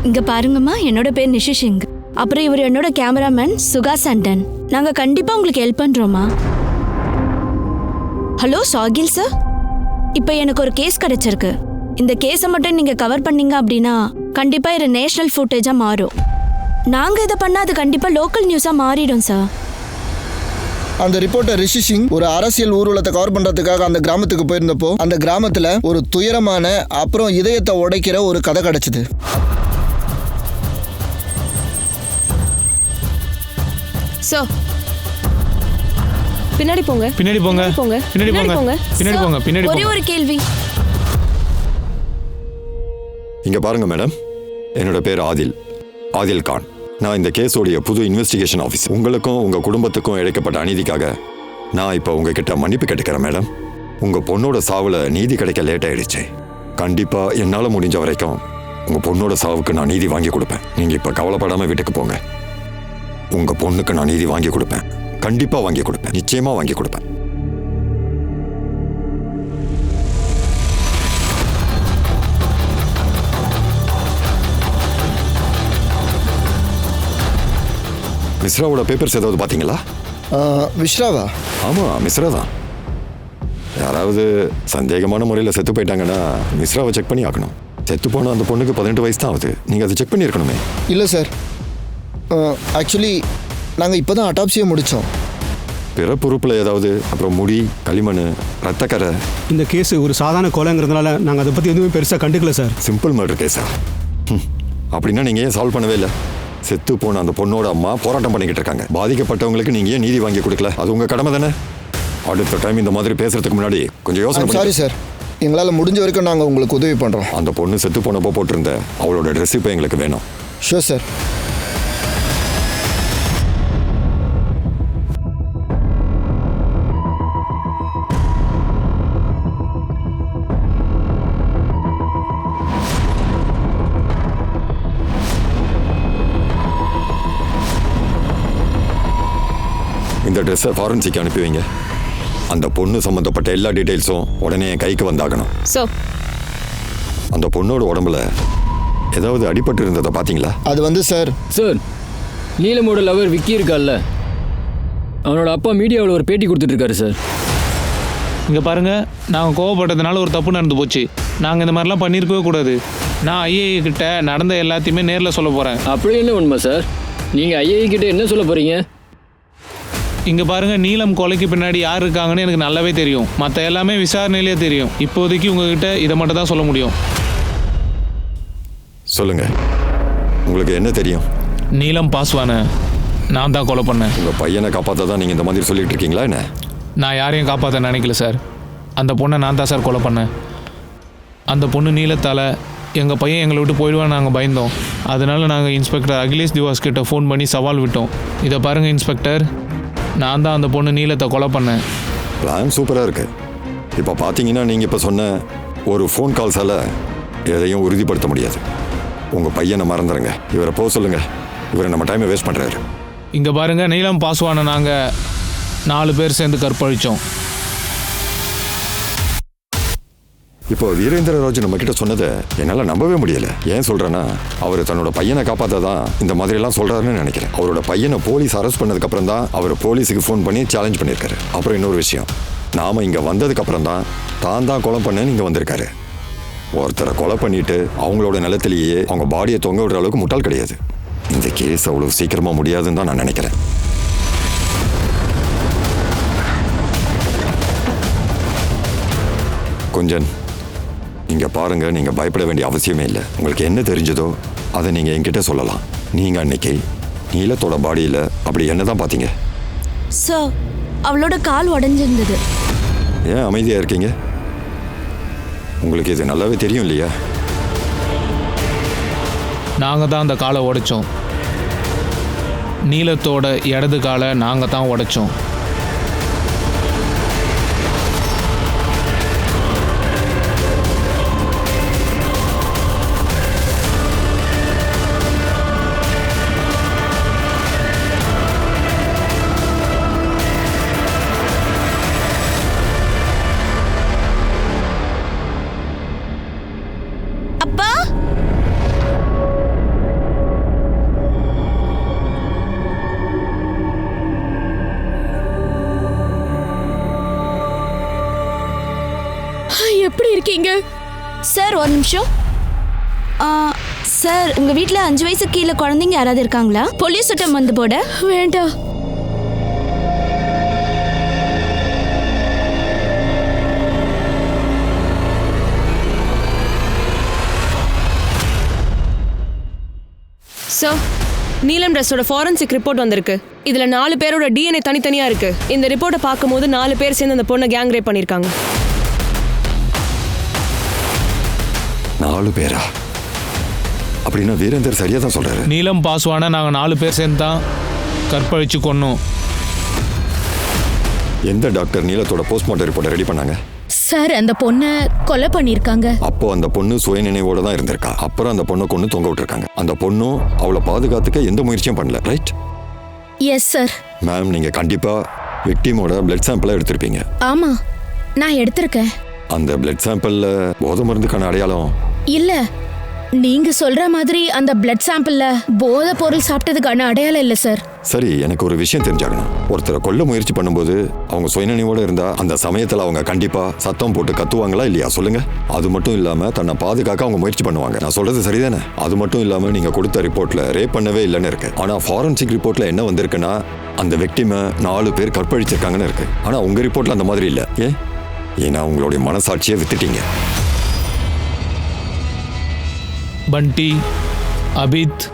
இங்க பாருங்கம்மா, என்னோட பேர் நிஷி சிங். அப்புறம் இவர் என்னோட கேமராமேன் சுகாஸ் அண்டன். நாங்க கண்டிப்பா உங்களுக்கு ஹெல்ப் பண்றோமா? ஹலோ சாகில் சார், இப்போ எனக்கு ஒரு கேஸ் கிடைச்சிருக்கு. இந்த கேஸை மட்டும் நீங்க கவர் பண்ணீங்க அப்படின்னா கண்டிப்பா இது நேஷனல் ஃபுட்டேஜா மாறும். நாங்க இதை பண்ணா அது கண்டிப்பா லோக்கல் நியூஸா மாறிடும் சார். அந்த ரிப்போர்ட்டர் ரிஷி சிங் ஒரு அரசியல் ஊர்வலத்தை கவர் பண்றதுக்காக அந்த கிராமத்துக்கு போயிருந்தப்போ அந்த கிராமத்துல ஒரு துயரமான அப்புறம் இதயத்தை உடைக்கிற ஒரு கதை கிடைச்சது. சார் பின்னாடி போங்க. பின்னாடி போங்க, போங்க. பின்னாடி போங்க, பின்னாடி போங்க, பின்னாடி ஒரே போங்க. ஒரு கேள்வி. இங்க பாருங்க மேடம், என்னோட பேர் ஆதில் கான். நான் இந்த கேஸோடைய புது இன்வெஸ்டிகேஷன் ஆஃபீஸர். உங்களுக்கும் உங்க குடும்பத்துக்கும் இழைக்கப்பட்ட அநீதிக்காக நான் இப்போ உங்ககிட்ட மன்னிப்பு கேட்டுக்கிறேன் மேடம். உங்க பொண்ணோட சாவுல நீதி கிடைக்க லேட் ஆயிடுச்சு. கண்டிப்பா என்னால முடிஞ்ச வரைக்கும் உங்க பொண்ணோட சாவுக்கு நான் நீதி வாங்கி கொடுப்பேன். நீங்க இப்ப கவலைப்படாம வீட்டுக்கு போங்க. உங்க பொண்ணுக்கு நான் நீதி வாங்கி கொடுப்பேன். கண்டிப்பா வாங்கி கொடுப்பேன். நிச்சயமா வாங்கி கொடுப்பேன். மிஸ்ராவோட பேப்பர்ஸ் ஏதாவது பார்த்தீங்களா? விஸ்ராவா? ஆமாம், மிஸ்ரா தான். யாராவது சந்தேகமான முறையில் செத்து போயிட்டாங்கன்னா மிஸ்ராவை செக் பண்ணி ஆக்கணும். செத்து போன அந்த பொண்ணுக்கு 18 வயசு தான் ஆகுது. நீங்கள் அதை செக் பண்ணியிருக்கணுமே. இல்லை சார், ஆக்சுவலி நாங்கள் இப்போ தான் அட்டாப்சியை முடித்தோம். பிறப்புறுப்பில் ஏதாவது, அப்புறம் முடி, களிமண், ரத்தக்கரை. இந்த கேஸ் ஒரு சாதாரண கொலைங்கிறதுனால நாங்கள் அதை பற்றி எதுவுமே பெருசாக கண்டுக்கல சார். Simple murder கேஸா? அப்படின்னா நீங்கள் ஏன் சால்வ் பண்ணவே இல்லை? செத்து போன அந்த பொண்ணோட அம்மா போராட்டம் பண்ணிக்கிட்டு இருக்காங்க. பாதிக்கப்பட்டவங்களுக்கு நீங்க ஏன் நீதி வாங்கி கொடுக்கல? அது உங்க கடமை தானே. அடுத்த டைம் இந்த மாதிரி பேசுறதுக்கு முன்னாடி கொஞ்சம் யோசனை பண்ணி. சாரி சார், எங்களால் முடிஞ்ச வரைக்கும் நாங்கள் உங்களுக்கு உதவி பண்ணுறோம். அந்த பொண்ணு செத்து போனப்போ போட்டிருந்த அவளோட ட்ரெஸ் இப்போ எங்களுக்கு வேணும். Sure sir. இந்த ட்ரெஸ்ஸை ஃபாரன்சிக் அனுப்பி வைங்க. அந்த பொண்ணு சம்மந்தப்பட்ட எல்லா டீட்டெயில்ஸும் உடனே என் கைக்கு வந்தாகணும். அந்த பொண்ணோட உடம்புல ஏதாவது அடிபட்டு இருந்ததை பார்த்தீங்களா? அது சார் நீலமோட லவர் விக்கி இருக்கால்ல, அவனோட அப்பா மீடியாவில் ஒரு பேட்டி கொடுத்துட்டு இருக்காரு சார். இங்கே பாருங்க, நாங்கள் கோவப்பட்டதுனால ஒரு தப்பு நடந்து போச்சு. நாங்கள் இந்த மாதிரிலாம் பண்ணியிருக்கவே கூடாது. நான் ஐஏ கிட்ட நடந்த எல்லாத்தையுமே நேரில் சொல்ல போகிறேன். அப்படி என்ன உண்மை சார்? நீங்கள் ஐஏ கிட்ட என்ன சொல்ல போகிறீங்க? இங்கே பாருங்கள், நீலம் கொலைக்கு பின்னாடி யார் இருக்காங்கன்னு எனக்கு நல்லாவே தெரியும். மற்ற எல்லாமே விசாரணையிலே தெரியும். இப்போதைக்கு உங்ககிட்ட இதை மட்டும் தான் சொல்ல முடியும். சொல்லுங்க, உங்களுக்கு என்ன தெரியும்? நீலம் பாஸ்வானை நான் தான் கொலை பண்ணேன். உங்கள் பையனை காப்பாற்ற தான் நீங்கள் இந்த மாதிரி சொல்லிட்டு இருக்கீங்களா என்ன? நான் யாரையும் காப்பாற்ற நினைக்கல சார். அந்த பொண்ணை நான் தான் சார் கொலை பண்ணேன். அந்த பொண்ணு நீலத்தால் எங்கள் பையன் எங்களை விட்டு போயிடுவான்னு நாங்கள் பயந்தோம். அதனால நாங்கள் இன்ஸ்பெக்டர் அகிலேஷ் திவாஸ் கிட்ட ஃபோன் பண்ணி சவால் விட்டோம். இதை பாருங்கள் இன்ஸ்பெக்டர், நான் தான் அந்த பொண்ணு நீலத்தை கொலை பண்ணேன். பிளான் சூப்பராக இருக்கு. இப்போ பார்த்தீங்கன்னா நீங்கள் இப்போ சொன்ன ஒரு ஃபோன் கால்ஸால் எதையும் உறுதிப்படுத்த முடியாது. உங்கள் பையனை மறந்துடுங்க. இவரை போக சொல்லுங்க. இவரை நம்ம டைமை வேஸ்ட் பண்ணுறாரு. இங்கே பாருங்கள், நீலம் பாஸ்வானை நாங்கள் 4 பேர் சேர்ந்து கற்பழித்தோம். இப்போ வீரேந்திரராஜ் நம்ம கிட்ட சொன்னதை என்னால் நம்பவே முடியல. ஏன் சொல்கிறேன்னா, அவர் தன்னோட பையனை காப்பாற்ற தான் இந்த மாதிரிலாம் சொல்கிறாருன்னு நினைக்கிறேன். அவரோட பையனை போலீஸ் அரெஸ்ட் பண்ணதுக்கப்புறம் தான் அவர் போலீஸுக்கு ஃபோன் பண்ணி சேலஞ்ச் பண்ணியிருக்காரு. அப்புறம் இன்னொரு விஷயம், நாம் இங்கே வந்ததுக்கப்புறம் தான் கொலை பண்ணேன்னு இங்கே வந்திருக்காரு. ஒருத்தரை கொலை பண்ணிட்டு அவங்களோட நிலத்திலேயே அவங்க பாடியை தொங்க விடுற அளவுக்கு முட்டாள் கிடையாது. இந்த கேஸ் அவ்வளோ சீக்கிரமாக முடியாதுன்னு தான் நான் நினைக்கிறேன். கொஞ்சம் இங்கே பாருங்க, நீங்கள் பயப்பட வேண்டிய அவசியமே இல்லை. உங்களுக்கு என்ன தெரிஞ்சதோ அதை நீங்கள் என்கிட்ட சொல்லலாம். நீங்கள் அன்னைக்கு நீலத்தோட பாடியில் அப்படி என்ன தான் பார்த்தீங்க? சார், அவளோட கால் உடைஞ்சிருந்தது. ஏன் அமைதியாக இருக்கீங்க? உங்களுக்கு இது நல்லாவே தெரியும் இல்லையா? நாங்கள் தான் அந்த காலை உடைச்சோம். நீலத்தோட இடது காலை நாங்கள் தான் உடைச்சோம். எப்படி இருக்கீங்க? சார் ஒரு நிமிஷம். சார் உங்க வீட்ல 5 வயசு கீழே குழந்தைங்க யாராவது இருக்காங்களா? போலீஸ் சட்டம் வந்து போட வேண்டாம். சார், நீலம் ட்ரெஸ்ஸோட ஃபாரன்சிக் ரிப்போர்ட் வந்திருக்கு. இதுல 4 பேரோட டிஎன்ஏ தனித்தனியா இருக்கு. இந்த ரிப்போர்ட்டை பார்க்கும்போது 4 பேர் சேர்ந்து அந்த பொண்ணை கேங் ரேப் பண்ணிருக்காங்க. 4 பேரா? அப்படின்னா வீரேந்தர் சரியா தான் சொல்றாரு. நீலம் பாஸ்வான நாங்கள் 4 பேர் சேர்ந்து தான் கற்பழிச்சு கொன்னோம். எந்த டாக்டர் நீலத்தோட போஸ்ட்மார்ட்டம் ரிப்போர்ட்டை ரெடி பண்ணாங்க? சார், அந்த பொண்ணை கொலை பண்ணிருக்காங்க. அப்போ அந்த பொண்ணு சுயநினைவோட தான் இருந்திருக்கா. அப்புறம் அந்த பொண்ணை கொண்டு தொங்க விட்டுருக்காங்க. அந்த பொண்ணும் அவளை பாதுகாத்துக்க எந்த முயற்சியும் பண்ணல, ரைட்? Yes sir. மேம், நீங்க கண்டிப்பா விக்டிமோட பிளட் சாம்பிளை எடுத்திருப்பீங்க. ஆமா, நான் எடுத்திருக்கேன். அந்த பிளட் சாம்பிள்ல போதை மருந்துக்கான அடையாளம் இல்ல. நீங்க சொல்ற மாதிரி அந்த பிளட் சாம்பிள்ல போதை பொருள் சாப்பிட்டதுக்கான அடையாளம் இல்ல சார். சரி, எனக்கு ஒரு விஷயம் தெரிஞ்சாகணும். ஒருத்தரை கொல்ல முயற்சி பண்ணும்போது அவங்க சுயநினைவோட இருந்தா அந்த சமயத்துல அவங்க கண்டிப்பா சத்தம் போட்டு கத்துவாங்களா இல்லையா? சொல்லுங்க. அது மட்டும் இல்லாம தன்னை பாதுகாக்க அவங்க முயற்சி பண்ணுவாங்க. நான் சொல்றது சரிதானே? அது மட்டும் இல்லாம நீங்க கொடுத்த ரிப்போர்ட்ல ரேப் பண்ணவே இல்லைன்னு இருக்கு. ஆனா ஃபாரன்சிக் ரிப்போர்ட்ல என்ன வந்திருக்குன்னா அந்த விக்டிமை 4 பேர் கற்பழிச்சிருக்காங்கன்னு இருக்கு. ஆனா உங்க ரிப்போர்ட்ல அந்த மாதிரி இல்ல. ஏன்னா உங்களுடைய மனசாட்சியை வித்துட்டீங்க. பண்டி, அபித்,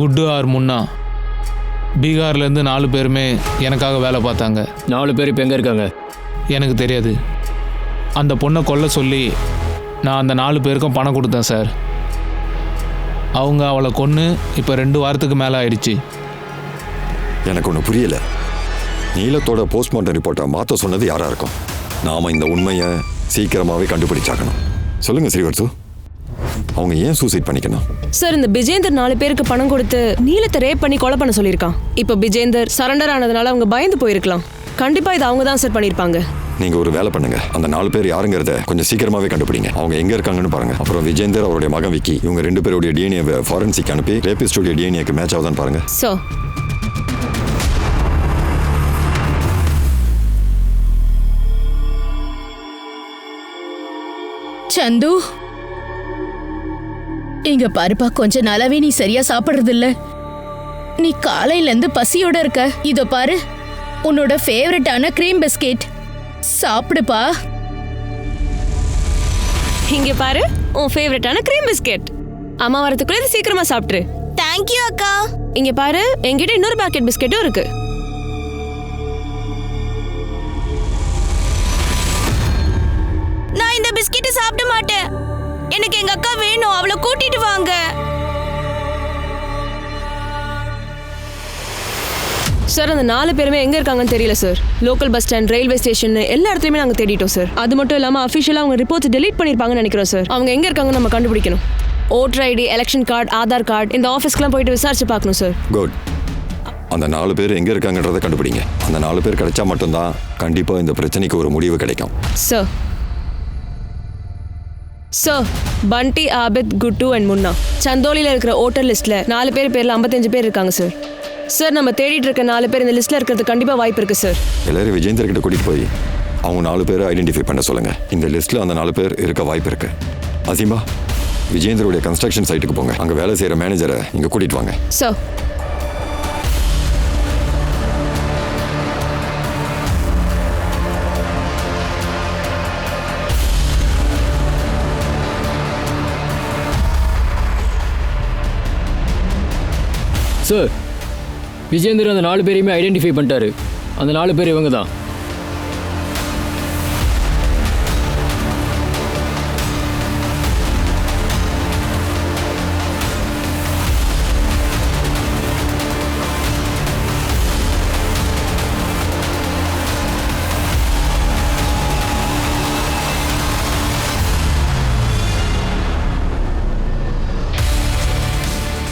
குட்டு ஆர் முன்னா, பீகார்லேருந்து 4 பேருமே எனக்காக வேலை பார்த்தாங்க. 4 பேர் இப்போ எங்கே இருக்காங்க? எனக்கு தெரியாது. அந்த பொண்ணை கொல்ல சொல்லி நான் அந்த 4 பேருக்கும் பணம் கொடுத்தேன் சார். அவங்க அவளை கொன்று இப்போ 2 வாரத்துக்கு மேலே ஆயிடுச்சு. எனக்கு ஒன்று புரியல. நீலத்தோட போஸ்ட்மார்ட்டம் ரிப்போர்ட்டை மாற்ற சொன்னது யாரா இருக்கும்? நாம இந்த உண்மையை சீக்கிரமாகவே கண்டுபிடிச்சாக்கணும். சொல்லுங்க ஸ்ரீவர்த்து, அவங்க ஏன் சூசைட் பண்ணிக்கணும்? சார், இந்த விஜேந்தர் 4 பேருக்கு பணம் கொடுத்து நீலத்தை ரேப் பண்ணி கொலை பண்ண சொல்லியிருக்கான். இப்போ விஜேந்தர் சரண்டர் ஆனதுனால அவங்க பயந்து போயிருக்கலாம். கண்டிப்பா இது அவங்க தான் சார் பண்ணியிருப்பாங்க. நீங்க ஒரு வேலை பண்ணுங்க. அந்த 4 பேர் யாருங்கிறத கொஞ்சம் சீக்கிரமாவே கண்டுபிடிங்க. அவங்க எங்க இருக்காங்கன்னு பாருங்க. அப்புறம் விஜேந்தர், அவருடைய மகன் விக்கி, இவங்க 2 பேருடைய டிஎன்ஏ ஃபாரன்சிக் அனுப்பி ரேபிஸ்டோடைய டிஎன்ஏக்கு மேட்ச் ஆகுதான்னு பாருங்க. சார், சந்து, இங்க பாருப்பா, கொஞ்ச நாளாவே நீ சரியா சாப்பிடுறது இல்ல. நீ காலையில இருந்து பசியோட இருக்க. இதோ பாரு, உன்னோட ஃபேவரட்டான கிரீம் பிஸ்கெட் சாப்பிடுப்பா. இங்க பாரு, உன் ஃபேவரட்டான கிரீம் பிஸ்கெட். அம்மா வரதுக்குள்ள இது சீக்கிரமா சாப்பிட்டுரு. தேங்க்யூ அக்கா. இங்க பாரு, என்கிட்ட இன்னொரு பாக்கெட் பிஸ்கெட்டும் இருக்கு. நான் இந்த பிஸ்கெட்டை சாப்பிட மாட்டேன். எனக்கு எங்க அக்கா வேணும். அவளை கூட்டிட்டு வாங்க. சார், அந்த 4 பேருமே எங்க இருக்காங்கன்னு தெரியல sir. Local bus stand, railway station எல்லா இடத்துலயுமே நாங்க தேடிட்டோம் சார். அது மட்டும் இல்லாம அஃபிஷியலா அவங்க ரிப்போர்ட்ஸ் டெலீட் பண்ணிருப்பாங்கன்னு நினைக்கிறோம் சார். அவங்க எங்க இருக்காங்கன்னு நம்ம கண்டுபிடிக்கணும். Voter ID, election card, Aadhaar card, இந்த ஆஃபீஸ்க்குலாம் போயிட்டு விசாரிச்சு பார்க்கணும் சார். குட். அந்த 4 பேர் எங்க இருக்காங்கன்றதை கண்டுபிடிங்க. அந்த 4 பேர் கிடைச்சா மட்டும்தான் கண்டிப்பா இந்த பிரச்சனைக்கு ஒரு முடிவு கிடைக்கும். சார், சார், பண்டி, ஆபித், குட்டு அண்ட் முன்னா சந்தோலியில் இருக்கிற ஓட்டர் லிஸ்ட்ல 4 பேர் பேர்ல 55 பேர் இருக்காங்க சார். சார், நம்ம தேடிட்டு இருக்க 4 பேர் இந்த லிஸ்ட்ல இருக்கிறது கண்டிப்பா வாய்ப்பு இருக்கு சார். எல்லாரும் விஜேந்தர் கிட்ட கூட்டிட்டு போய் அவங்க 4 பேரை ஐடென்டிஃபை பண்ண சொல்லுங்க. இந்த லிஸ்ட்ல அந்த 4 பேர் இருக்க வாய்ப்பு இருக்கு. அசீமா, விஜேந்தருடைய கன்ஸ்ட்ரக்ஷன் சைட்டுக்கு போங்க. அங்க வேலை செய்யற மேனேஜரை இங்க கூட்டிட்டு வாங்க. சார், சார், விஜேந்தர் அந்த 4 பேரையுமே ஐடென்டிஃபை பண்ணிட்டாரு. அந்த 4 பேர் இவங்க தான்.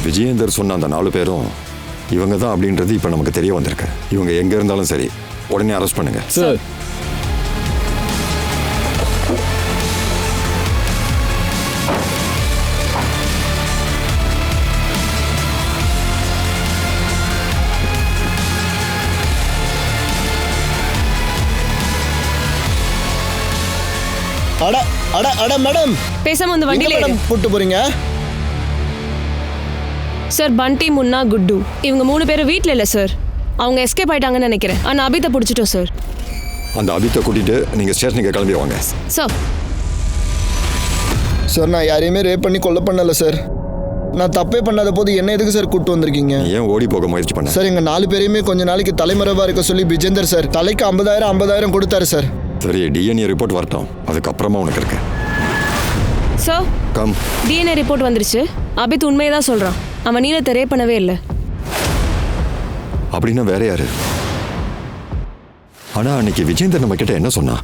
விஜயேந்தர் சொன்ன அந்த 4 பேரும் இவங்க தான் அப்படின்றது இப்போ நமக்கு தெரிய வந்திருக்கு. இவங்க எங்க இருந்தாலும் சரி, உடனே அரெஸ்ட் பண்ணுங்க. சார், அட அட அட மேடம், பேசாம வந்து எங்க வண்டியில ஏறு. மேடம் கூட்டு போறீங்க? சார் பண்டி, முன்னா, குட்டு இவங்க 3 பேரும் வீட்ல இல்ல சார். அவங்க எஸ்கேப் ஆயிட்டாங்கன்னு நினைக்கிறேன். ஆனா அபித்தை பிடிச்சிட்டோம் சார். அந்த அபித்தை கூட்டிட்டு நீங்க ஸ்டேஷனுக்கு கிளம்பி வாங்க. சார் சார் நான் யாரையுமே ரேப் பண்ணி கொலை பண்ணல சார். நான் தப்பே பண்ணாத போது என்ன எதுக்கு சார் கூட்டு வந்திருக்கீங்க? நீ ஏன் ஓடி போக முயற்சி பண்ண? சார் எங்க 4 பேரையுமே கொஞ்ச நாளைக்கு தலைமறைவா இருக்க சொல்லி விஜேந்தர் சார் தலைக்கு 50,000 கொடுத்தாரு சார். சரி, டிஎன்ஏ ரிப்போர்ட் வரட்டும், அதுக்கப்புறமா உனக்கு இருக்கு. Sir come. டிஎன்ஏ ரிப்போர்ட் வந்துருச்சு. அபித் உண்மையை தான் சொல்றான். அவன் நீலத்தை ரேப் பண்ணவே இல்லை. அப்படின்னா வேற யாரு? ஆனா அன்னைக்கு விஜேந்தர் நம்ம கிட்ட என்ன சொன்னா?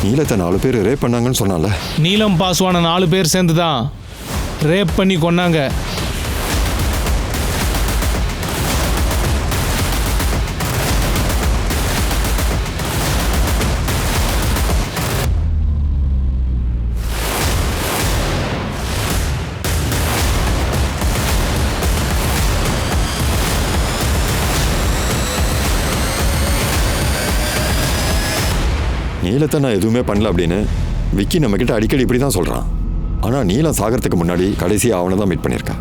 நீலத்தை 4 பேர் ரேப் பண்ணாங்கன்னு சொன்னால. நீலம் பாஸ்வான 4 பேர் சேர்ந்து தான் ரேப் பண்ணி கொன்னாங்க. நீலத்தை நான் எதுவுமே பண்ணல அப்படின்னு விக்கி நம்ம கிட்ட அடிக்கடி இப்படி தான் சொல்றான். ஆனா நீலம் சாகிறதுக்கு முன்னாடி கடைசியா அவனை தான் மீட் பண்ணியிருக்கா.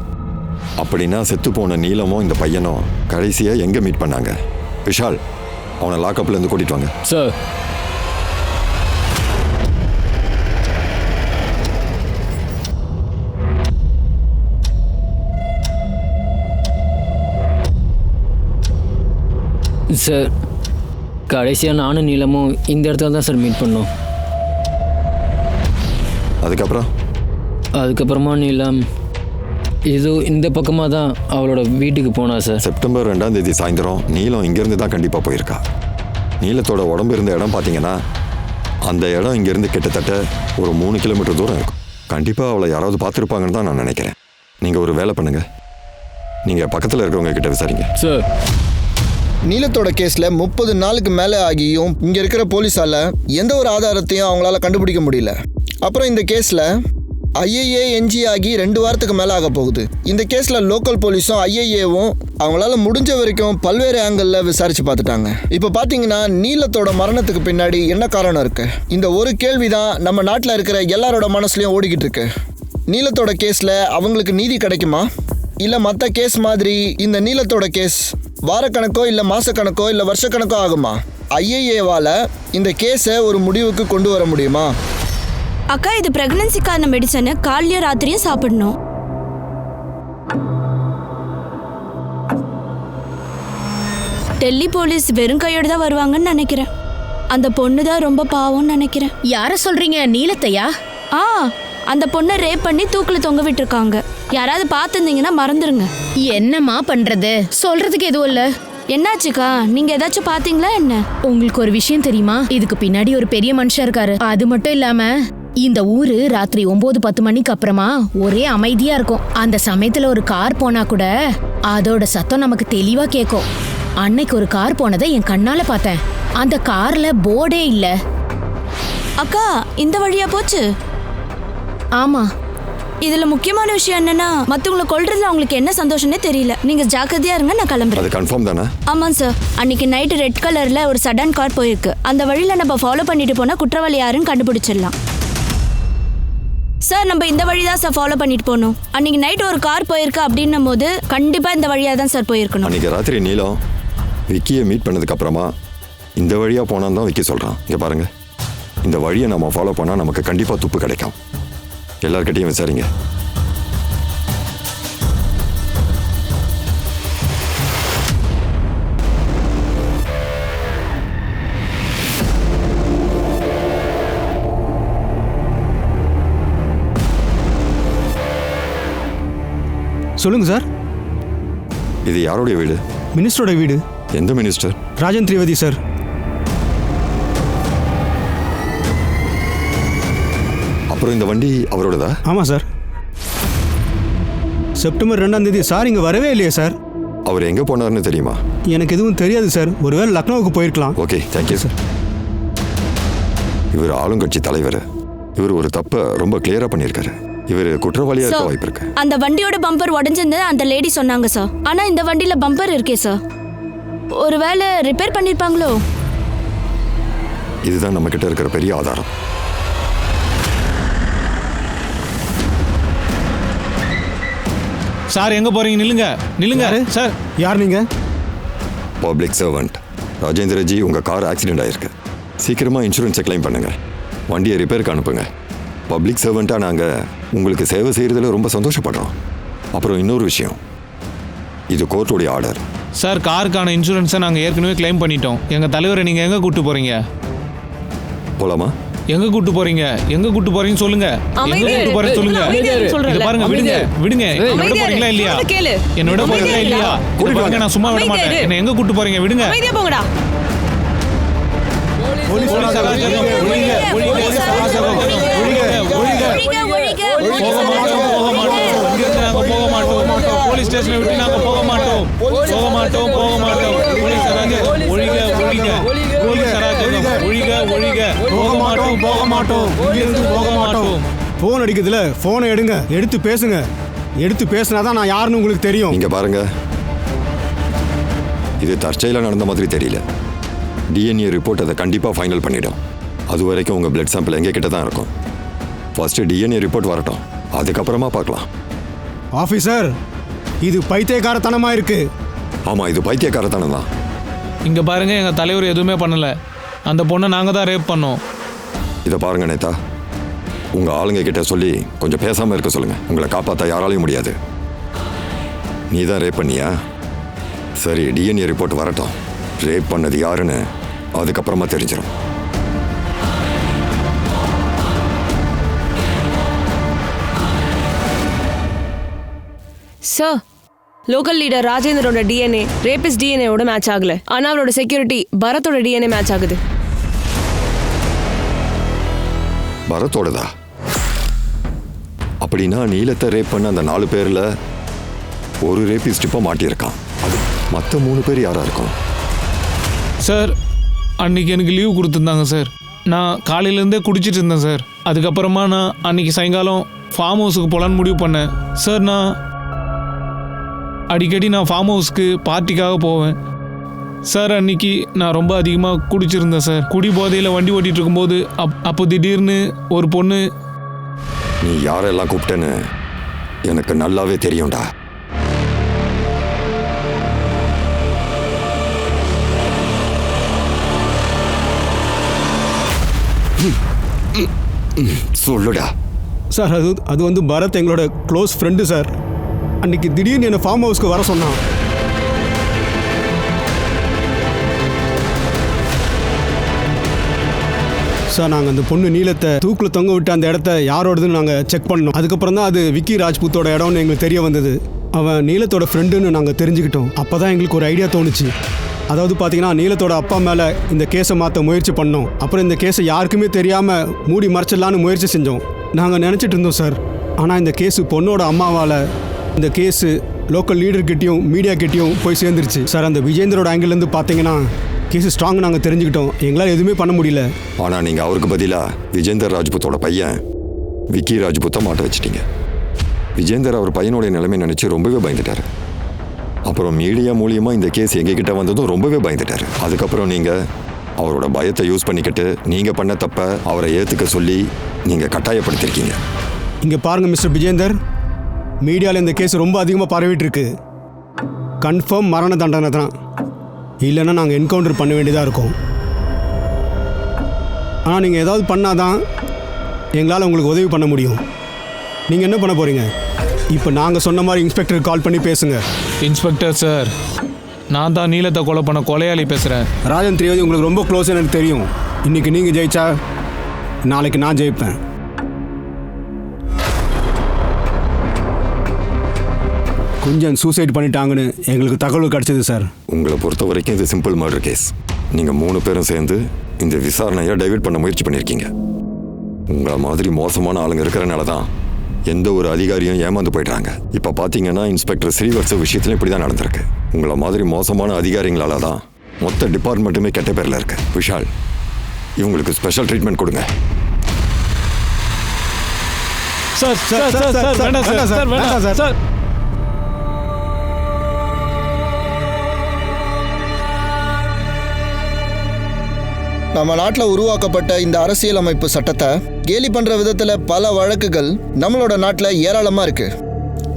அப்படின்னா செத்து போன நீலமும் இந்த பையனும் கடைசியா எங்க மீட் பண்ணாங்க? விஷால், அவனை லாக்அப்ல இருந்து கூட்டிட்டு வாங்க. சார். சார், கடைசியாக நானும் நீலமும் இந்த இடத்துல தான் சார் மீட் பண்ணோம். அதுக்கப்புறமா நீலம் இது இந்த பக்கமாக தான் அவளோட வீட்டுக்கு போனா சார். செப்டம்பர் 2ஆம் தேதி சாயந்தரம் நீலம் இங்கேருந்து தான் கண்டிப்பாக போயிருக்கா. நீலத்தோட உடம்பு இருந்த இடம் பார்த்தீங்கன்னா அந்த இடம் இங்கேருந்து கிட்டத்தட்ட ஒரு 3 கிலோமீட்டர் தூரம் இருக்கும். கண்டிப்பாக அவளை யாராவது பார்த்துருப்பாங்கன்னு தான் நான் நினைக்கிறேன். நீங்கள் ஒரு வேலை பண்ணுங்கள், நீங்கள் பக்கத்தில் இருக்கிறவங்க கிட்ட விசாரிங்க. சார். நீலத்தோட கேஸ்ல 30 நாளுக்கு மேலே ஆகியும் இங்க இருக்கிற போலீஸால எந்த ஒரு ஆதாரத்தையும் அவங்களால கண்டுபிடிக்க முடியல. அப்புறம் இந்த கேஸ்ல ஐஏஏ என்ஜி ஆகி 2 வாரத்துக்கு மேலே ஆக போகுது. இந்த கேஸ்ல லோக்கல் போலீஸும் ஐஏஏவும் அவங்களால முடிஞ்ச வரைக்கும் பல்வேறு ஆங்கிள் விசாரிச்சு பார்த்துட்டாங்க. இப்போ பார்த்தீங்கன்னா நீலத்தோட மரணத்துக்கு பின்னாடி என்ன காரணம் இருக்கு? இந்த ஒரு கேள்விதான் நம்ம நாட்டில் இருக்கிற எல்லாரோட மனசுலயும் ஓடிக்கிட்டு இருக்கு. நீலத்தோட கேஸ்ல அவங்களுக்கு நீதி கிடைக்குமா, இல்லை மற்ற கேஸ் மாதிரி இந்த நீலத்தோட கேஸ் வாரக்கணக்கோ இல்லை மாசக்கணக்கோ இல்லை வருஷக்கணக்கோ ஆகுமா? ஐஏஏவால இந்த கேஸை ஒரு முடிவுக்கு கொண்டு வர முடியுமா? அக்கா, இது பிரெக்னன்சிக்கான மெடிசனை காலையும் ராத்திரியும் சாப்பிடணும். டெல்லி போலீஸ் வெறும் கையோடு தான் வருவாங்கன்னு நினைக்கிறேன். அந்த பொண்ணு தான் ரொம்ப பாவம்னு நினைக்கிறேன். யார சொல்றீங்க? நீலத்தையா? அந்த பொண்ணை ரேப் பண்ணி தூக்கில் தொங்க விட்டுருக்காங்க. யாராவது பார்த்துருந்தீங்கன்னா மறந்துருங்க. என்னம்மா பண்றது? சொல்றதுக்கு எதுவும் இல்ல. என்னாச்சுக்கா, நீங்க ஏதாச்சும் பாத்தீங்களா என்ன? உங்களுக்கு ஒரு விஷயம் தெரியுமா? இதுக்கு பின்னாடி ஒரு பெரிய மனுஷன் இருக்காரு. அது மட்டும் இல்லாம இந்த ஊரு ராத்திரி 9-10 மணிக்கு அப்புறமா ஒரே அமைதியா இருக்கும். அந்த சமயத்துல ஒரு கார் போனா கூட அதோட சத்தம் நமக்கு தெளிவா கேட்கும். அன்னைக்கு ஒரு கார் போனதை என் கண்ணால பார்த்தேன். அந்த கார்ல போர்டே இல்ல. அக்கா, இந்த வழியா போச்சு? ஆமா. இதுல முக்கியமான விஷயம் என்னன்னா, மத்தவங்களை கொல்றதுல அவங்களுக்கு என்ன சந்தோஷம்னே தெரியல. நீங்க ஜாக்கிரதையா இருங்க, நான் கிளம்புறேன். அது கன்ஃபார்ம் தானே? ஆமாம் சார். அன்னைக்கு நைட்டு ரெட் கலர்ல ஒரு சடன் கார் போயிருக்கு. அந்த வழியில நம்ம ஃபாலோ பண்ணிட்டு போனா குற்றவாளி யாருன்னு கண்டுபிடிச்சிடலாம். சார், நம்ம இந்த வழி தான் சார் ஃபாலோ பண்ணிட்டு போகணும். அன்னைக்கு நைட் ஒரு கார் போயிருக்கு அப்படின்னும் போது கண்டிப்பா இந்த வழியா தான் சார் போயிருக்கணும். அன்னைக்கு ராத்திரி நீலம் விக்கியை மீட் பண்ணதுக்கு அப்புறமா இந்த வழியா போனான்னு தான் விக்கி சொல்றான். இங்க பாருங்க, இந்த வழியை நம்ம ஃபாலோ பண்ணா நமக்கு கண்டிப்பா துப்பு கிடைக்கும். எல்லார்கிட்டையும் விசாரிங்க. சொல்லுங்க சார். இது யாருடைய வீடு? மினிஸ்டரோட வீடு. எந்த மினிஸ்டர்? ராஜன் திரிவேதி சார். அப்புறம் இந்த வண்டி அவரோடதா? ஆமாம் சார். செப்டம்பர் 2ஆம் தேதி சார் இங்கே வரவே இல்லையே சார். அவர் எங்கே போனார்னு தெரியுமா? எனக்கு எதுவும் தெரியாது சார். ஒருவேளை லக்னோவுக்கு போயிருக்கலாம். Okay, thank you sir. இவர் ஆளுங்கட்சி தலைவர். இவர் ஒரு தப்பை ரொம்ப கிளியரா பண்ணியிருக்காரு. இவர் குற்றவாளியா இருக்க வாய்ப்பு இருக்கு. அந்த வண்டியோட பம்பர் உடைஞ்சிருந்தது அந்த லேடி சொன்னாங்க சார். ஆனா இந்த வண்டியில பம்பர் இருக்கே சார். ஒருவேளை ரிப்பேர் பண்ணிருப்பாங்களோ? இதுதான் நம்ம கிட்ட இருக்கிற பெரிய ஆதாரம். சார் எங்க போறீங்க? நில்லுங்க நில்லுங்க சார். யார் நீங்கள்? பப்ளிக் சர்வெண்ட் ராஜேந்திரஜி, உங்கள் கார் ஆக்சிடென்ட் ஆயிருக்கு. சீக்கிரமாக இன்சூரன்ஸை கிளைம் பண்ணுங்க, வண்டியை ரிப்பேருக்கு அனுப்புங்க. பப்ளிக் சர்வெண்ட்டாக நாங்கள் உங்களுக்கு சேவை செய்கிறதுல ரொம்ப சந்தோஷப்படுறோம். அப்புறம் இன்னொரு விஷயம், இது கோர்ட்டுடைய ஆர்டர். சார் காருக்கான இன்சூரன்ஸை நாங்கள் ஏற்கனவே கிளைம் பண்ணிட்டோம். எங்கள் தலைவரை நீங்கள் எங்கே கூப்பிட்டு போகிறீங்க? போலாமா? எங்க கூட்டு போறீங்க? எங்க கூட்டு போறீங்க சொல்லுங்க. எங்க கூட்டு போறீங்க சொல்லுங்க. இது பாருங்க, விடுங்க விடுங்க. என்ன விட போறீங்களா இல்லையா? என்ன விட போறீங்களா இல்லையா? இது பாருங்க, நான் சும்மா விட மாட்டேன். என்ன எங்க கூட்டு போறீங்க? விடுங்க. அமைதியா போங்கடா. போலீஸ் அராஜகம், ஒழிங்க போலீஸ் அராஜகம், ஒழிங்க. போக மாட்டோம். போலீஸ் ஸ்டேஷனை விட்டு நாங்க போக மாட்டோம். போலீஸ் அராஜகம், ஒழிங்க. போலீஸ் அராஜகம், ஒழிங்க. போக மாட்டோம். இங்கிருந்து போக மாட்டோம். ஃபோன் அடிக்குதுல, ஃபோனை எடுங்க, எடுத்து பேசுங்க. எடுத்து பேசினாதான் நான் யாருன்னு உங்களுக்கு தெரியும். இங்க பாருங்க, இது தற்செயலாக நடந்த மாதிரி தெரியல. டிஎன்ஏ ரிப்போர்ட் அதை கண்டிப்பாக ஃபைனல் பண்ணிடும். அது வரைக்கும் உங்கள் பிளட் சாம்பிள் எங்கள் கிட்ட தான் இருக்கும். ஃபர்ஸ்ட் டிஎன்ஏ ரிப்போர்ட் வரட்டும், அதுக்கப்புறமா பார்க்கலாம். ஆஃபீஸர், இது பைத்தியக்காரத்தனமா இருக்கு. ஆமாம், இது பைத்தியக்காரத்தனம் தான். இங்க பாருங்க, எங்க தலைவர் எதுவுமே பண்ணல. அந்த பொண்ணை நாங்க தான் ரேப் பண்ணோம். இதை பாருங்க நேதா, உங்கள் ஆளுங்க கிட்ட சொல்லி கொஞ்சம் பேசாமல் இருக்க சொல்லுங்க. உங்களை காப்பாற்ற யாராலையும் முடியாது. நீ தான் ரேப் பண்ணியா? சரி, டிஎன்ஏ ரிப்போர்ட் வரட்டும். ரேப் பண்ணது யாருன்னு அதுக்கப்புறமா தெரிஞ்சிடும். சார், லோக்கல் லீடர் ராஜேந்திரோட டிஎன்ஏ ரேபிஸ் டிஎன்ஏவோட மேட்ச் ஆகல. ஆனா அவரோட செக்யூரிட்டி பரத்தோட டிஎன்ஏ மேட்ச் ஆகுது. பரத்தோடதா? அப்படின்னா நீலத்தை ரேப் பண்ண அந்த 4 பேர்ல ஒரு ரேபிஸ்ட் இப்போ மாட்டியிருக்கான். அது மற்ற 3 பேர் யாரா இருக்கும்? சார், அன்னைக்கு எனக்கு லீவ் கொடுத்துருந்தாங்க சார். நான் காலையிலேருந்தே குடிச்சிட்டு இருந்தேன் சார். அதுக்கப்புறமா நான் அன்னைக்கு சாயங்காலம் ஃபார்ம் ஹவுஸுக்கு போகலான்னு முடிவு பண்ணேன் சார். நான் அடிக்கடி ஃபார்ம் ஹவுஸ்க்கு பார்ட்டிக்காக போவேன் சார். அன்னைக்கு நான் ரொம்ப அதிகமாக குடிச்சிருந்தேன் சார். குடி போதையில் வண்டி ஓட்டிகிட்டு இருக்கும்போது அப்போ திடீர்னு ஒரு பொண்ணு. நீ யாரெல்லாம் கூப்பிட்டேன்னு எனக்கு நல்லாவே தெரியும்டா. சொல்லுடா. சார், அது வந்து பரத் எங்களோட க்ளோஸ் ஃப்ரெண்டு சார். அன்னைக்கு திடீர்னு என்னை ஃபார்ம் ஹவுஸ்க்கு வர சொன்னான். சார், நாங்கள் அந்த பொண்ணு நீலத்தை தூக்கில் தொங்க விட்டு அந்த இடத்த யாரோடதுன்னு நாங்கள் செக் பண்ணோம். அதுக்கப்புறம் தான் அது விக்கி ராஜ்பூத்தோட இடம்னு எங்களுக்கு தெரிய வந்தது. அவன் நீலத்தோட ஃப்ரெண்டுன்னு நாங்கள் தெரிஞ்சுக்கிட்டோம். அப்போ தான் எங்களுக்கு ஒரு ஐடியா தோணுச்சு. அதாவது பார்த்தீங்கன்னா, நீலத்தோட அப்பா மேலே இந்த கேஸை மாற்ற முயற்சி பண்ணோம். அப்புறம் இந்த கேஸை யாருக்குமே தெரியாமல் மூடி மறைச்சிடலான்னு முயற்சி செஞ்சோம். நாங்கள் நினச்சிட்டு இருந்தோம் சார். ஆனால் இந்த கேஸு பொண்ணோட அம்மாவால் இந்த கேஸு லோக்கல் லீடர்கிட்டையும் மீடியாக்கிட்டையும் போய் சேர்ந்துருச்சு சார். அந்த விஜேந்தரோட ஆங்கிள்லேருந்து பார்த்தீங்கன்னா கேஸு ஸ்ட்ராங் நாங்கள் தெரிஞ்சுக்கிட்டோம். எங்களால் எதுவுமே பண்ண முடியல. ஆனால் நீங்கள் அவருக்கு பதிலாக விஜேந்தர் ராஜ்புத்தோட பையன் விக்கி ராஜ்புத்தை மாட்ட வச்சிட்டீங்க. விஜேந்தர் அவர் பையனுடைய நிலைமை நினச்சி ரொம்பவே பயந்துட்டார். அப்புறம் மீடியா மூலியமாக இந்த கேஸ் எங்ககிட்ட வந்ததும் ரொம்பவே பயந்துட்டார். அதுக்கப்புறம் நீங்கள் அவரோட பயத்தை யூஸ் பண்ணிக்கிட்டு நீங்கள் பண்ண தப்ப அவரை ஏற்றுக்க சொல்லி நீங்கள் கட்டாயப்படுத்திருக்கீங்க. இங்கே பாருங்கள் மிஸ்டர் விஜேந்தர், மீடியாவில் இந்த கேஸ் ரொம்ப அதிகமாக பரவிட்டு இருக்கு. கன்ஃபார்ம் மரண தண்டனை தான், இல்லைன்னா நாங்கள் என்கவுண்டர் பண்ண வேண்டியதாக இருக்கும். ஆனால் நீங்கள் ஏதாவது பண்ணாதான் எங்களால் உங்களுக்கு உதவி பண்ண முடியும். நீங்கள் என்ன பண்ண போகிறீங்க? இப்போ நாங்கள் சொன்ன மாதிரி இன்ஸ்பெக்டருக்கு கால் பண்ணி பேசுங்க. இன்ஸ்பெக்டர் சார், நான் தான் நீலத்தை கொலை பண்ண கொலையாளி பேசுகிறேன். ராஜன் திரிவேதி உங்களுக்கு ரொம்ப க்ளோஸ் எனக்கு தெரியும். இன்றைக்கி நீங்கள் ஜெயிச்சா நாளைக்கு நான் ஜெயிப்பேன். கொஞ்சம் சூசைட் பண்ணிட்டாங்கன்னு எங்களுக்கு தகவல் கிடச்சிது சார். உங்களை பொறுத்த வரைக்கும் இது சிம்பிள் மர்டர் கேஸ். நீங்கள் 3 பேரும் சேர்ந்து இந்த விசாரணையை டைவர்ட் பண்ண முயற்சி பண்ணியிருக்கீங்க. உங்களை மாதிரி மோசமான ஆளுங்க இருக்கிறனால தான் எந்த ஒரு அதிகாரியும் ஏமாந்து போயிடுறாங்க. இப்போ பார்த்தீங்கன்னா இன்ஸ்பெக்டர் ஸ்ரீவத்ச விஷயத்துலையும் இப்படி தான் நடந்திருக்கு. உங்களை மாதிரி மோசமான அதிகாரிங்களால தான் மொத்த டிபார்ட்மெண்ட்டுமே கெட்ட பேரில் இருக்கு. விஷால், இவங்களுக்கு ஸ்பெஷல் ட்ரீட்மெண்ட் கொடுங்க. சார் சார் சார் சார் வேண்டாம் சார் சார் வேண்டாம் சார் சார். நம்ம நாட்டில் உருவாக்கப்பட்ட இந்த அரசியலமைப்பு சட்டத்தை கேலி பண்ணுற விதத்தில் பல வழக்குகள் நம்மளோட நாட்டில் ஏராளமாக இருக்கு.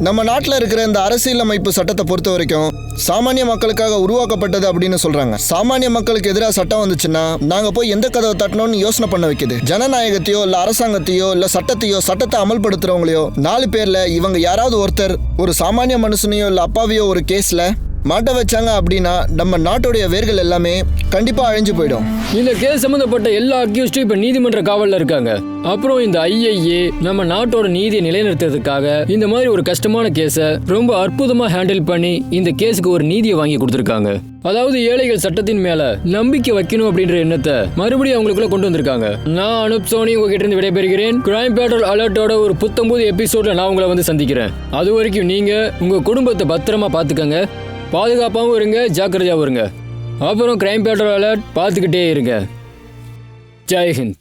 நம்ம நாட்டில் இருக்கிற இந்த அரசியலமைப்பு சட்டத்தை பொறுத்த வரைக்கும் சாமானிய மக்களுக்காக உருவாக்கப்பட்டது அப்படின்னு சொல்றாங்க. சாமானிய மக்களுக்கு எதிராக சட்டம் வந்துச்சுன்னா நாங்க போய் எந்த கதவை தட்டணும்னு யோசனை பண்ண வைக்குது. ஜனநாயகத்தையோ இல்ல அரசாங்கத்தையோ இல்ல சட்டத்தையோ சட்டத்தை அமல்படுத்துறவங்களையோ 4 பேர்ல இவங்க யாராவது ஒருத்தர் ஒரு சாமானிய மனுஷனையோ இல்ல அப்பாவையோ ஒரு கேஸ்ல மாட்ட வச்சாங்க அப்படின்னா நம்ம நாட்டுடைய வேர்கள் எல்லாமே கண்டிப்பா அழிஞ்சு போயிடும். இந்த கேஸ் சம்பந்தப்பட்ட எல்லா அக்யூஸ்டும் இப்ப நீதிமன்ற காவல்ல இருக்காங்க. அப்புறம் இந்த ஐஏஏ நம்ம நாட்டோட நீதியை நிலைநிறுத்துறதுக்காக இந்த மாதிரி ஒரு கஷ்டமான கேஸை ரொம்ப அற்புதமா ஹேண்டில் பண்ணி இந்த கேஸுக்கு ஒரு நீதியை வாங்கி கொடுத்துருக்காங்க. அதாவது ஏழைகள் சட்டத்தின் மேல நம்பிக்கை வைக்கணும் அப்படின்ற எண்ணத்தை மறுபடியும் அவங்களுக்குள்ள கொண்டு வந்திருக்காங்க. நான் அனுப் சோனி உங்ககிட்ட இருந்து விடைபெறுகிறேன். கிரைம் பேட்ரோல் அலர்ட்டோட ஒரு புத்தம்புது எபிசோட்ல நான் உங்களை வந்து சந்திக்கிறேன். அது வரைக்கும் நீங்க உங்க குடும்பத்தை பத்திரமா பாத்துக்கங்க, பாதுகாப்பாகவும் இருங்க, ஜாக்கிரதையாகவும் இருங்க. அப்புறம் கிரைம் பேட்ரோல் அலர்ட் பார்த்துக்கிட்டே இருங்க. ஜெய்ஹிந்த்.